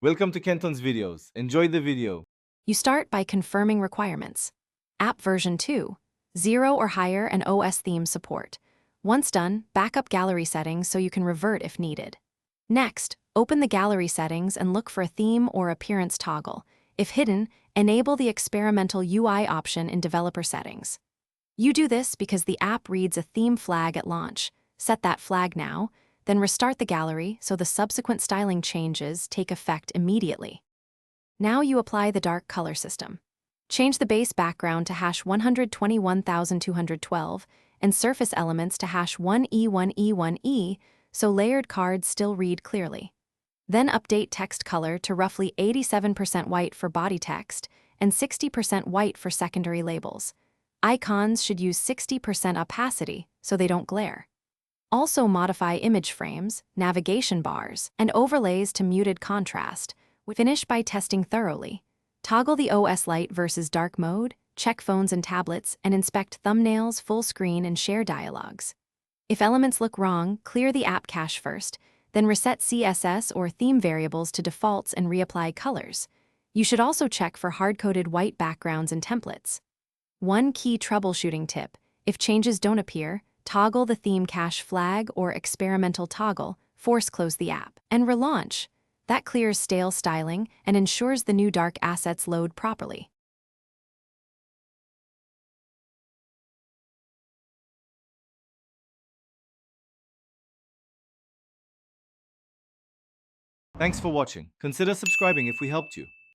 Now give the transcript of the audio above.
Welcome to Kenton's videos. Enjoy the video. You start by confirming requirements. App version 2, 0 or higher, and OS theme support. Once done, back up gallery settings so you can revert if needed. Next, open the gallery settings and look for a theme or appearance toggle. If hidden, enable the experimental UI option in developer settings. You do this because the app reads a theme flag at launch. Set that flag now, then restart the gallery so the subsequent styling changes take effect immediately. Now you apply the dark color system. Change the base background to #121212 and surface elements to #1E1E1E so layered cards still read clearly. Then update text color to roughly 87% white for body text and 60% white for secondary labels. Icons should use 60% opacity so they don't glare. Also modify image frames, navigation bars, and overlays to muted contrast. Finish by testing thoroughly. Toggle the OS light versus dark mode, check phones and tablets, and inspect thumbnails, full screen, and share dialogues. If elements look wrong, clear the app cache first, then reset CSS or theme variables to defaults and reapply colors. You should also check for hard-coded white backgrounds and templates. One key troubleshooting tip: if changes don't appear, toggle the theme cache flag or experimental toggle, force close the app, and relaunch. That clears stale styling and ensures the new dark assets load properly. Thanks for watching. Consider subscribing if we helped you.